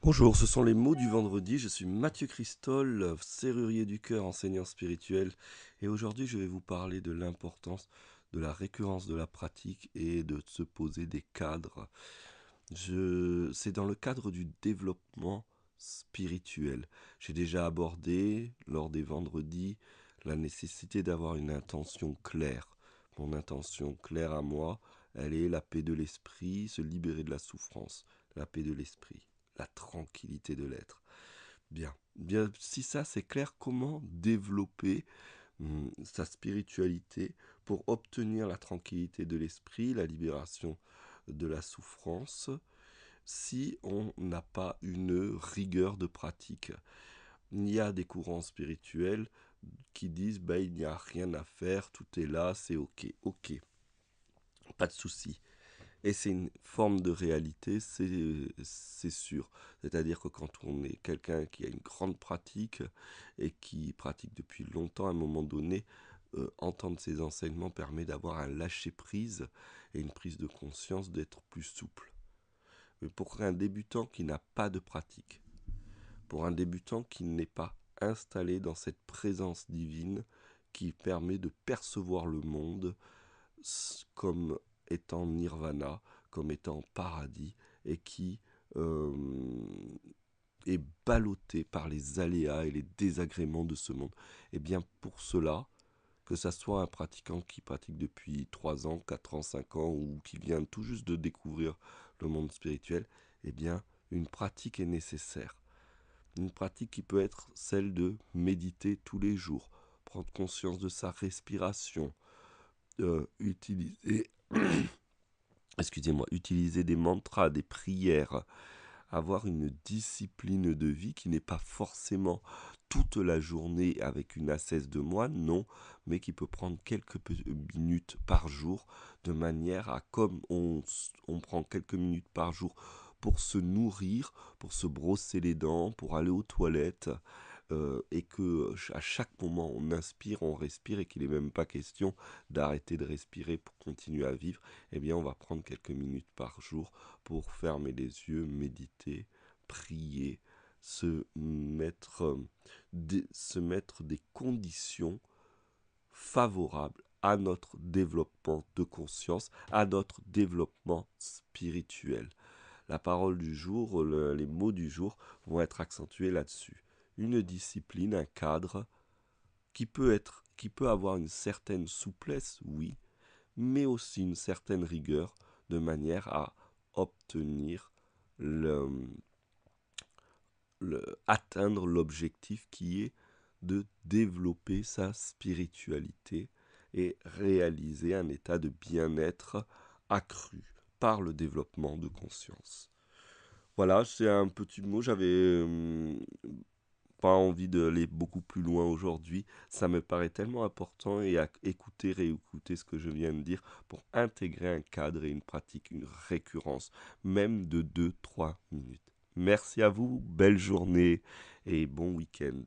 Bonjour, ce sont les mots du vendredi. Je suis Mathieu Christol, serrurier du cœur, enseignant spirituel. Et aujourd'hui, je vais vous parler de l'importance de la récurrence de la pratique et de se poser des cadres. C'est dans le cadre du développement spirituel. J'ai déjà abordé, lors des vendredis, la nécessité d'avoir une intention claire. Mon intention claire à moi, elle est la paix de l'esprit, se libérer de la souffrance, la paix de l'esprit, la tranquillité de l'être. Bien, bien, si ça c'est clair, comment développer sa spiritualité pour obtenir la tranquillité de l'esprit, la libération de la souffrance, si on n'a pas une rigueur de pratique. Il y a des courants spirituels qui disent bah, il n'y a rien à faire, tout est là, c'est ok. Ok, pas de souci. Et c'est une forme de réalité, c'est sûr. C'est-à-dire que quand on est quelqu'un qui a une grande pratique et qui pratique depuis longtemps, à un moment donné, entendre ces enseignements permet d'avoir un lâcher-prise et une prise de conscience d'être plus souple. Mais pour un débutant qui n'a pas de pratique, pour un débutant qui n'est pas installé dans cette présence divine qui permet de percevoir le monde comme étant nirvana, comme étant paradis, et qui euh, est ballotté par les aléas et les désagréments de ce monde. Et bien pour cela, que ça soit un pratiquant qui pratique depuis 3 ans, 4 ans, 5 ans, ou qui vient tout juste de découvrir le monde spirituel, eh bien une pratique est nécessaire. Une pratique qui peut être celle de méditer tous les jours, prendre conscience de sa respiration, utiliser, excusez-moi, utiliser des mantras, des prières, avoir une discipline de vie qui n'est pas forcément toute la journée avec une ascèse de moine, non, mais qui peut prendre quelques minutes par jour, de manière à, comme on prend quelques minutes par jour pour se nourrir, pour se brosser les dents, pour aller aux toilettes, et que à chaque moment on inspire, on respire, et qu'il n'est même pas question d'arrêter de respirer pour continuer à vivre, eh bien on va prendre quelques minutes par jour pour fermer les yeux, méditer, prier, se mettre des conditions favorables à notre développement de conscience, à notre développement spirituel. La parole du jour, les mots du jour vont être accentués là-dessus. Une discipline, un cadre qui peut avoir une certaine souplesse, oui, mais aussi une certaine rigueur de manière à obtenir le, atteindre l'objectif qui est de développer sa spiritualité et réaliser un état de bien-être accru par le développement de conscience. Voilà, c'est un petit mot, j'avais pas envie d'aller beaucoup plus loin aujourd'hui. Ça me paraît tellement important et à écouter, réécouter ce que je viens de dire pour intégrer un cadre et une pratique, une récurrence, même de 2-3 minutes. Merci à vous, belle journée et bon week-end.